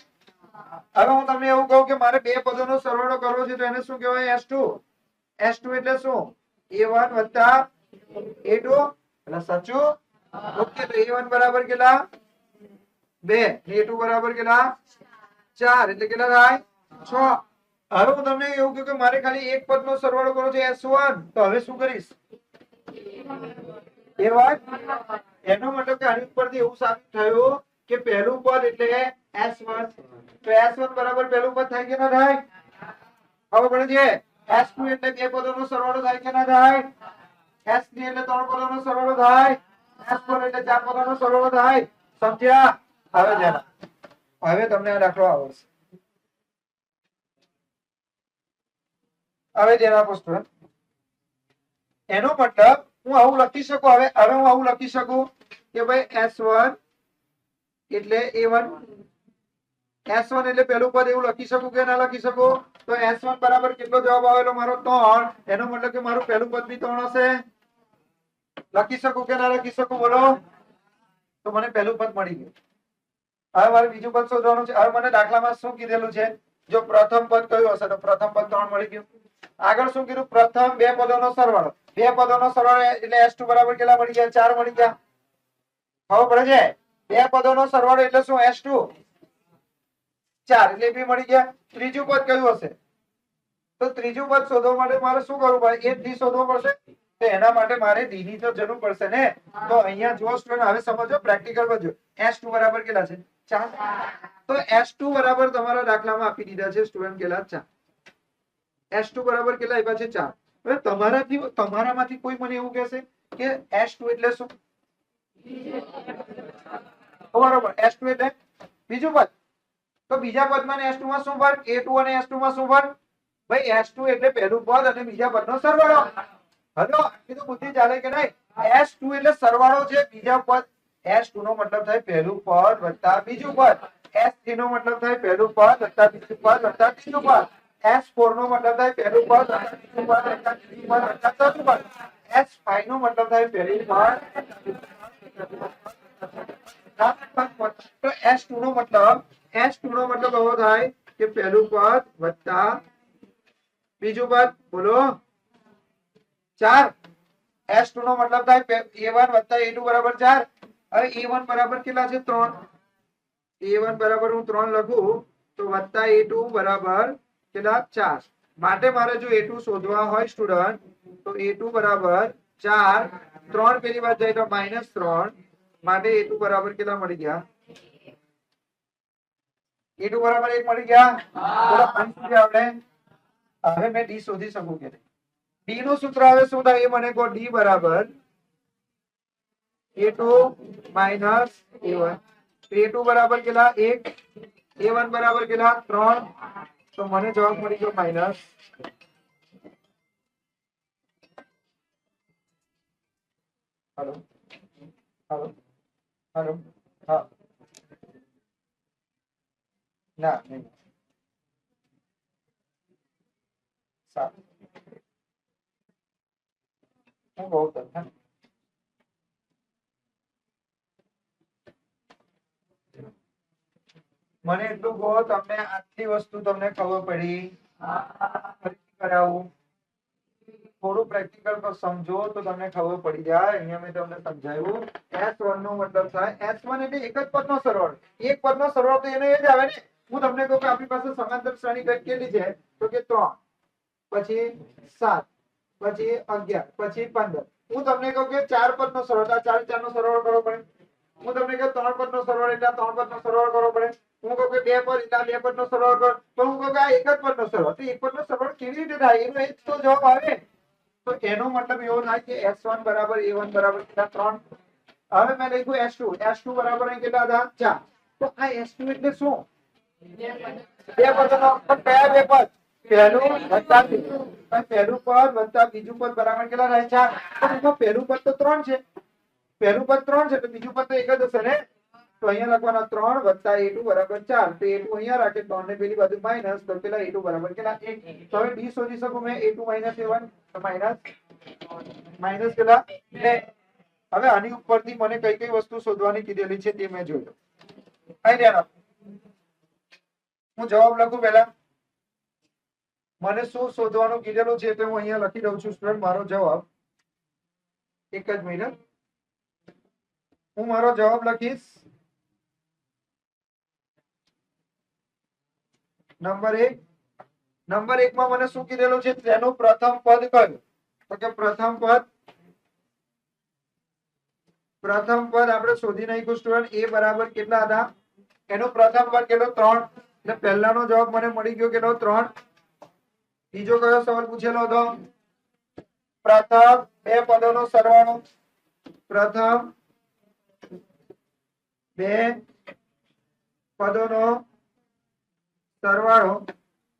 હવે હું તમને એવું કહું કે મારે 2 પદોનો સરવાળો કરવો છે, તો એને શું કહેવાય? S2. S2 એટલે શું? A1 + A2. એટલે સાચું? ઓકે, તો A1 બરાબર કેટલા? 2. A2 બરાબર કેટલા? 4. એટલે કેટલા થાય? 6. હવે હું તમને એવું કહું કે મારે ખાલી એક પદનો સરવાળો કરવો છે, S1. તો હવે શું કરીશ? A1. એનો મતલબ કે આની ઉપરથી એવું સાબિત થયું કે પહેલું પદ એટલે S1. તો S1 બરાબર પહેલું પદ થાય કે ના થાય? હવે પડે છે. S2 એટલે 2 પદોનો સરવાળો થાય કે ના થાય? S3 એટલે 3 પદોનો સરવાળો થાય. S4 એટલે 4 પદોનો સરવાળો થાય. સમજ્યા? હવે ધ્યાન. હવે તમને આ દાખલો આવડશે. હવે ધ્યાન આપો સ્ટુડન્ટ. એનો મતલબ હું આવું લખી શકું. હવે હું આવું લખી શકું કે ભાઈ S1 એટલે A1. S1 એટલે પહેલું પદ એવું લખી શકું કે ના લખી શકું? તો S1 બરાબર કેટલો જવાબ આવેલો મારો? 3. એનો મતલબ કે મારું પહેલું પદ બી 3 હશે. લખી શકું કે ના લખી શકું? બોલો. તો મને પહેલું પદ મળી ગયું. હવે મારે બીજું પદ શોધવાનું છે. હવે મને દાખલામાં શું કીધેલું છે? જો પ્રથમ પદ કયું હશે તો પ્રથમ પદ 3 મળી ગયું. આગળ શું કીધું? પ્રથમ 2 પદોનો સરવાળો. 2 પદોનો સરવાળો એટલે S2 બરાબર કેટલા મળી ગયા? 4 મળી ગયા. ખબર પડે છે? 2 પદોનો સરવાળો એટલે શું? S2 4 એટલે બી મળી ગયા. ત્રીજું પદ કયું હશે? તો ત્રીજું પદ શોધવા માટે મારે શું કરવું પડે? A3 શોધવો પડશે. તો એના માટે મારે D ની તો જરૂર પડશે ને. તો અહીંયા જો સ્ટુડન્ટ હવે સમજો, પ્રેક્ટિકલ કરજો. S2 બરાબર કેટલા છે? 4. તો S2 બરાબર તમારા દાખલામાં આપી દીધા છે સ્ટુડન્ટ કેટલા? 4. S2 બરાબર કેટલા આપ્યા છે? 4. હવે તમારામાંથી કોઈ મને એવું કહેશે કે S2 એટલે શું? બરાબર, S2 એટલે બીજું પદ. તો બીજા પદમાં ને S2 માં શું ફરક? A2 અને S2 માં શું ફરક? ભાઈ S2 એટલે પહેલું પદ અને બીજા પદનો સરવાળો. હલો આટલી તો બુદ્ધિ ચાલે કે નહીં? S2 એટલે સરવાળો છે બીજા પદ. S2 નો મતલબ થાય પહેલું પદ વત્તા બીજું પદ. S3 નો મતલબ થાય પહેલું પદ વત્તા બીજું પદ વત્તા ત્રીજું પદ. S4 નો મતલબ થાય પહેલું પદ વત્તા બીજું પદ વત્તા ત્રીજું પદ વત્તા ચોથું પદ. S5 નો મતલબ થાય પહેલું પદ તો S2 નો મતલબ એવો થાય કે પહેલું પદ વત્તા બીજું પદ. બોલો 4. S2 નો મતલબ થાય A1 વત્તા A2 બરાબર 4. હવે A1 બરાબર કેટલા છે? 3. A1 બરાબર હું 3 લખું તો વત્તા A2 બરાબર કેટલા? 4. માટે મારે જો A2 શોધવા હોય સ્ટુડન્ટ તો A2 બરાબર 4. 3 પેલી બાજુ જાય તો -3. માટે A2 બરાબર કેટલા મળી ગયા? A2 બરાબર 1 મળી ગયા. બોલો અંત સુધી આપણે હવે મેં D શોધી શકું કે નહીં? D નું સૂત્ર હવે શું થાય એ મને કહો. D બરાબર A2 માઈનસ A1. A2 બરાબર કેટલા? 1. A1 બરાબર કેટલા? 3. તો મને જવાબ મળી ગયો માઈનસ. હાલો હાલો હાલો હા ના નહીં. 7. હું બહુ તમને મને એટલું કહો તમને આટલી વસ્તુ તમને ખબર પડી કરાવું થોડું પ્રેક્ટિકલ પર સમજો તો તમને ખબર પડી જાય. અહીંયા મેં તમને સમજાવ્યું. S1 નો મતલબ થાય S1 એટલે એક જ પદનો સરવાળો. એક પદનો સરવાળો તો એનો એ જ આવે ને. હું તમને કહું કે આપણી પાસે સમાંતર શ્રેણી કઈ કેટલી છે તો કે 3 પછી 7 પછી 11 પછી 15. હું તમને કહું કે 4 પદનો સરવાળો 4 4 નો સરવાળો કરવો પડે. હું તમને કહું 3 પદનો સરવાળો એટલે 3 પદનો સરવાળો કરવો પડે. હું કહું કે 2 પદ એટલે 2 પદનો સરવાળો કરો તો હું કહું કે આ એક જ પદનો સરવાળો. તો એક પદનો સરવાળો કેવી રીતે થાય? એનો એ જ તો જવાબ આવે. તો એનો મતલબ એવો થાય કે S1 બરાબર A1 બરાબર કેટલા? 3. હવે મેં લખ્યું S2 બરાબર અહીં કેટલા હતા? 4. તો આ S2 એટલે શું? બે પદનો પણ કયા બે પદ? પહેલું વત્તા બીજું. પહેલું પદ વત્તા બીજું પદ બરાબર કેટલા થાય? 4. તો પહેલું પદ તો 3 છે. પહેલું પદ 3 છે તો બીજું પદ તો એક જ હશે ને. તો અહીંયા લખવાના 3 વત્તા A2 બરાબર 4. તો A2 અહીંયા રાખે 3 ને પેલી બાજુ માઈનસ તો પેલા A2 બરાબર કેટલા? 1. તો હવે D શોધી શકું મેં A2 A1 તો માઈનસ કેટલા? 2. હવે આની ઉપરથી મને કઈ કઈ વસ્તુ શોધવાની કીધેલી છે તે મેં જોયું. અહીં ધ્યાન આપો. હું જવાબ લખું પહેલા. મને શું શોધવાનું કીધેલું છે તે હું અહીંયા લખી દઉં છું સ્ટુડન્ટ. મારો જવાબ એક જ મિનિટ. હું મારો જવાબ લખીશ નંબર 1. નંબર 1 માં મને શું કીધેલું છે? તેનું પ્રથમ પદ કયું? તો કે પ્રથમ પદ આપણે શોધી નાખ્યું સ્ટુડન્ટ. A બરાબર કેટલા હતા? એનું પ્રથમ પદ કેટલો? 3. એટલે પહેલાનો જવાબ મને મળી ગયો કેટલો? 3. બીજો કયો સવાલ પૂછેલો હતો? પ્રથમ બે પદોનો સરવાળો. પ્રથમ બે પદોનો સરવાળો.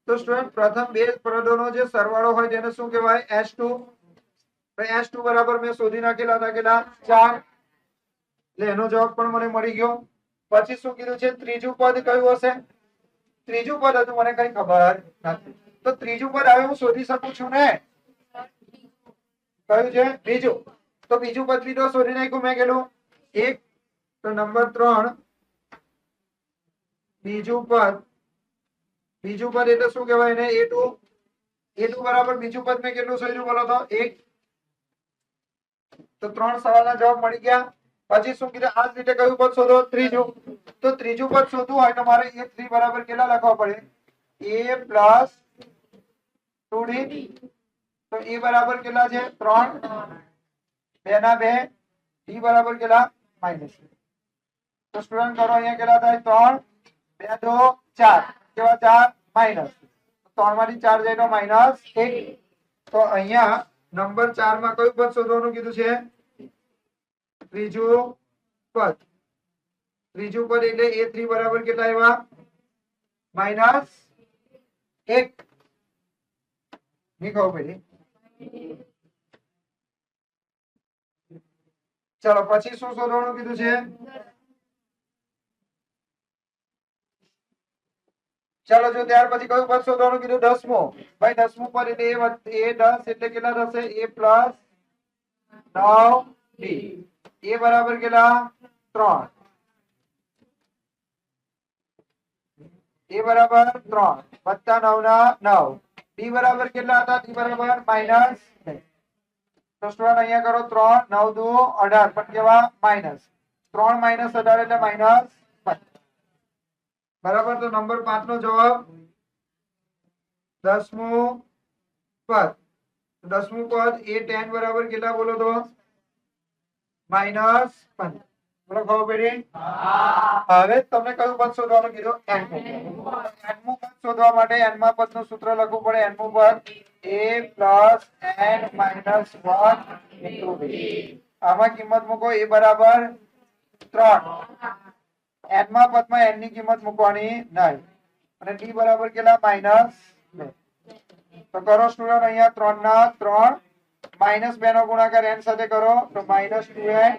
તો સ્ટુડન્ટ પ્રથમ બે પદોનો જે સરવાળો હોય તેને શું કહેવાય? S2. S2 બરાબર મેં શોધી નાખેલા હતા કેટલા? 4. એટલે એનો જવાબ પણ મને મળી ગયો. પછી શું કીધું છે? ત્રીજું પદ કયું હશે? ત્રીજું પદ હતું મને કઈ ખબર નથી. તો ત્રીજું પદ હવે હું શોધી શકું છું ને? કયું છે? બીજું. તો બીજું પદ બી તો શોધી નાખ્યું મેં કેટલું? 1. તો નંબર 3 બીજું પદ એટલે શું કહેવાય એને? A2 બરાબર બીજું પદ મેં કેટલું શોધ્યું બોલો તો? 1. તો 3 સવાલના જવાબ મળી ગયા. પછી શું કીધું? આ જ રીતે કયું પદ શોધો? ત્રીજું. તો ત્રીજું પદ શોધવું હોય તો મારે A3 બરાબર કેટલા લખવા પડે? A plus 2D. તો A બરાબર કેટલા છે? 3. 2 ના 2. D બરાબર કેટલા? -2. તો સ્ટુડન્ટ કરો અહીંયા કેટલા થાય? 3 2 2 4. કેવા 4? માઈનસ. 3 માંથી 4 જાય તો -1. તો અહીંયા નંબર 4 માં કયું પદ શોધવાનું કીધું છે? ત્રીજું પદ. ત્રીજું પદ એટલે A3 બરાબર કેટલા આવ્યા? -1. ની ખબર પડી? ચલો પછી શું શોધવાનું કીધું છે? ચાલો જો ત્યાર પછી કયું પદ શોધવાનું કીધું? 10મો. ભાઈ 10મું પદ એટલે a 10 એટલે કેટલા થશે? a plus 9d. a બરાબર કેટલા? 3. a બરાબર 3 વત્તા 9 ના 9. d બરાબર કેટલા હતા? d બરાબર માઈનસ. તો સ્ટુડન્ટ અહીંયા કરો 3 9 દુ 18 પણ કેવા? માઈનસ. 3 માઈનસ 18 એટલે માઈનસ 5. બરાબર. તો નંબર 5 નો જવાબ 10મું પદ. 10મું પદ એ 10 બરાબર કેટલા બોલો તો? માઈનસ 5. બોલો ખબર પડી? હવે તમને કયું પદ શોધવાનું કીધું? n મું પદ શોધવા માટે n માં પદનું સૂત્ર લખવું પડે. n મું પદ a plus n minus 1 into b. આમાં કિંમત મૂકો. a બરાબર 3. n માં પદમાં n ની કિંમત મૂકવાની નહીં. અને d બરાબર કેટલા? માઈનસ 2. તો કરો સ્ટુડન્ટ અહીંયા 3 ના 3 માઈનસ 2 નો ગુણાકાર n સાથે કરો તો માઈનસ 2n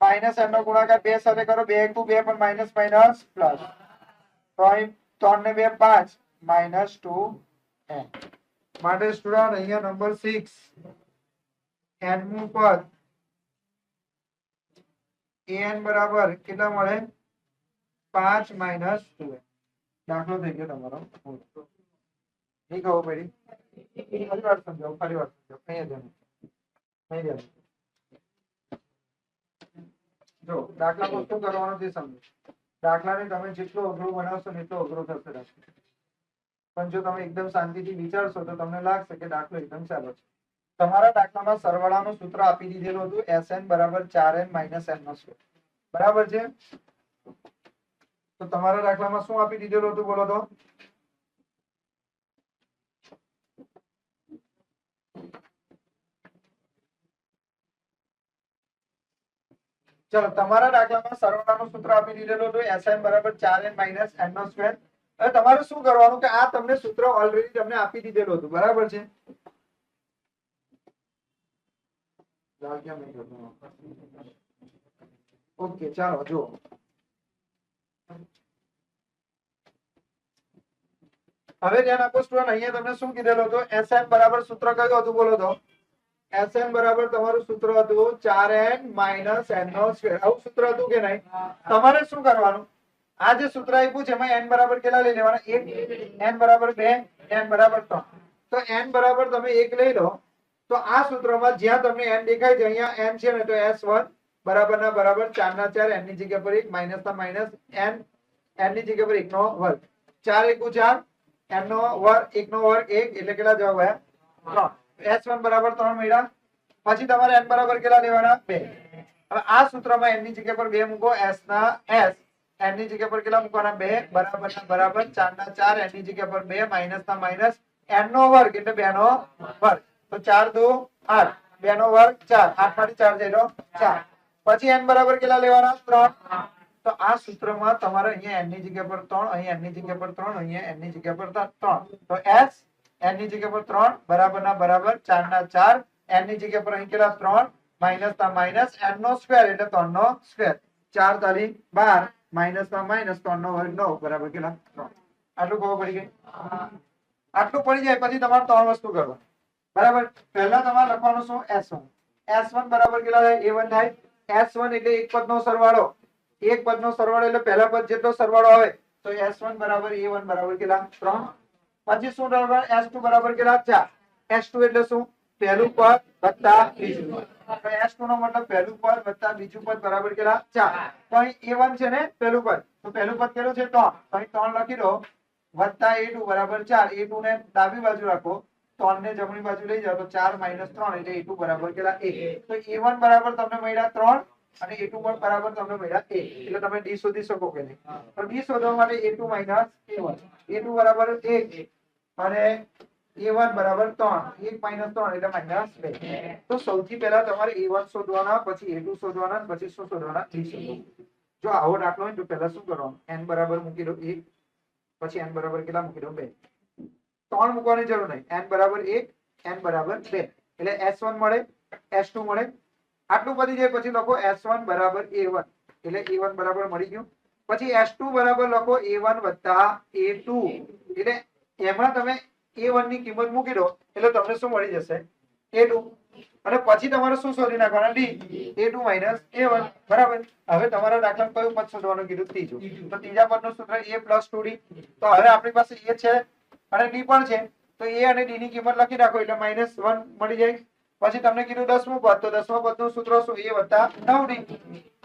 માઈનસ n નો ગુણાકાર 2 સાથે કરો 2 * 2 પણ માઈનસ માઈનસ પ્લસ. તો અહીં 3 ને 2 5 માઈનસ 2n. માટે સ્ટુડન્ટ અહીંયા નંબર 6 n મું પદ an બરાબર કેટલા મળે? 5 માઈનસ 2n. દાખલો થઈ ગયો તમારો. નહીં ખબર પડી? ફરી વાર સમજાવો. અહીંયા જો દાખલામાં શું કરવાનું તે સમજો. દાખલાને તમે જેટલું અઘરું બનાવશો ને એટલું અઘરું થશે દાખલો. પણ જો તમે એકદમ શાંતિથી વિચારશો તો તમને લાગશે કે દાખલો એકદમ સહેલો છે. તમારા દાખલામાં સરવાળાનું સૂત્ર આપી દીધેલું હતું Sn બરાબર 4n માઈનસ n નો સ્ક્વેર. બરાબર છે? તો તમારા દાખલામાં શું આપી દીધેલું હતું બોલો તો? ચલો તમારા દાખલામાં સરવાળાનું સૂત્ર આપી દીધેલું હતું Sn બરાબર 4n માઈનસ n નો સ્ક્વેર. હવે તમારે શું કરવાનું કે આ તમને સૂત્ર ઓલરેડી તમને આપી દીધેલું હતું. બરાબર છે? ઓકે ચાલો જો હવે ધ્યાન આપો સ્ટુડન્ટ. અહીંયા તમને શું કીધેલું હતું? Sn બરાબર સૂત્ર કયું હતું બોલો તો? Sn બરાબર તમારું સૂત્ર હતું 4n માઈનસ n નો સ્ક્વેર. આવું સૂત્ર હતું કે નહીં? તમારે શું કરવાનું? આ જે સૂત્ર આપ્યું છે એમાં n બરાબર કેટલા લઈ લેવાના? 1, n બરાબર 2, n બરાબર 3. તો n બરાબર તમે 1 લઈ લો તો આ સૂત્રમાં જ્યાં તમને n દેખાય છે અહીંયા n છે ને તો s1 બરાબર ના બરાબર 4 ના 4 n ની જગ્યા પર 1 માઈનસ ના માઈનસ n n ની જગ્યા પર 1 નો વર્ગ. 4 * 1 = 4 n નો વર્ગ 1 નો વર્ગ 1 એટલે કેટલા જવાબ આવ્યા? 3. s1 બરાબર 3 મળ્યા. પછી તમારે n બરાબર કેટલા લેવાના? 2. હવે આ સૂત્રમાં n ની જગ્યા પર 2 મૂકો. s ના s n ની જગ્યા પર કેટલા મૂકવાના? 2 બરાબર ના બરાબર 4 ના 4 n ની જગ્યા પર 2 માઈનસ ના માઈનસ n નો વર્ગ એટલે 2 નો વર્ગ. તો 4 દુ 8 2 નો વર્ગ 4 8 માંથી 4 જાય તો 4. પછી n બરાબર કેટલા લેવાના? 3. તો આ સૂત્રમાં તમારે અહીંયા n ની જગ્યા પર 3 અહીંયા n ની જગ્યા પર 3 અહીંયા n ની જગ્યા પર 3. તો s n ની જગ્યા પર 3 બરાબર ના બરાબર 4 ના 4 n ની જગ્યા પર અહીં કેટલા? 3 માઈનસ ના માઈનસ n નો સ્ક્વેર એટલે 3 નો સ્ક્વેર. 4 તાલી 12 માઈનસ ના માઈનસ 3 નો વર્ગ 9 બરાબર કેટલા? 3. આટલું ખબર પડી ગઈ? આટલું પડી જાય પછી તમારે 3 વસ્તુ કરવાની. બરાબર. પહેલા તમારે લખવાનું શું? s1. s1 બરાબર કેટલા થાય? a1 થાય. s1 એટલે એક પદનો સરવાળો. એક પદનો સરવાળો એટલે પહેલા પદ જેટલો સરવાળો આવે તો s1 બરાબર a1 બરાબર કેટલા? 3. પછી શું બરાબર? s2 બરાબર કેટલા? 4. s2 એટલે શું? પહેલું પદ વત્તા બીજું પદ. તો s2 નો મતલબ પહેલું પદ વત્તા બીજું પદ બરાબર કેટલા? 4. તો અહીં a1 છે ને પહેલું પદ. તો પહેલું પદ કેટલું છે? 3. તો અહીં 3 લખી દો વત્તા a2 બરાબર 4. a2 ને ડાબી બાજુ રાખો 3 ને જમણી બાજુ લઈ જાઓ તો 4 - 3 એટલે a2 બરાબર કેટલા? 1. તો a1 બરાબર તમને મળ્યા 3 અને a2 બરાબર તમને મળ્યા 1. એટલે તમે d શોધી શકો કે નહીં? તો d શોધવા માટે a2 - a1 a2 બરાબર 1 અને a1 બરાબર 3 1 - 3 એટલે -2. તો સૌથી પહેલા તમારે a1 શોધવાના પછી a2 શોધવાના પછી શું શોધવાના? d શોધવાના. જો આવો દાખલો હોય તો પહેલા શું કરવાનું? n બરાબર મૂકી દો 1 પછી n બરાબર કેટલા મૂકી દો? 2. 3 મૂકવાની જરૂર નહીં. n બરાબર 1 n બરાબર 2 એટલે s1 મળે s2 મળે આટલું પતી જાય પછી લખો S1 બરાબર A1 એટલે A1 બરાબર મળી ગયું. પછી S2 બરાબર લખો A1 વત્તા A2 એટલે એમાં તમે A1 ની કિંમત મૂકી દો એટલે તમને શું મળી જશે A2 અને પછી તમારે શું શોધી નાખવાના D A2 માઈનસ A1 બરાબર. હવે તમારા દાખલામાં કયું પદ શોધવાનું કીધું ત્રીજું, તો ત્રીજા પદનું સૂત્ર A + 2D. તો હવે આપણી પાસે A છે અને D પણ છે તો A અને D ની કિંમત લખી નાખો એટલે -1 મળી જાય. પછી તમને કીધું 10મું પદ, તો 10મા પદનું સૂત્ર શું A વત્તા 9D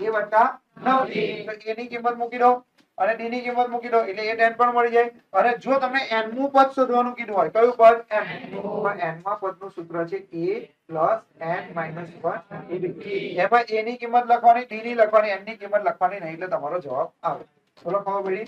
A વત્તા 9D. તો A ની કિંમત મૂકી દો અને D ની કિંમત મૂકી દો એટલે A10 પણ મળી જાય. અને જો તમને n મું પદ શોધવાનું કીધું હોય કયું પદ n, તો n માં પદનું સૂત્ર છે A + n - 1 એમાં A ની કિંમત લખવાની, D ની લખવાની, n ની કિંમત લખવાની નહીં એટલે તમારો જવાબ આવે. બોલો ખબર પડી?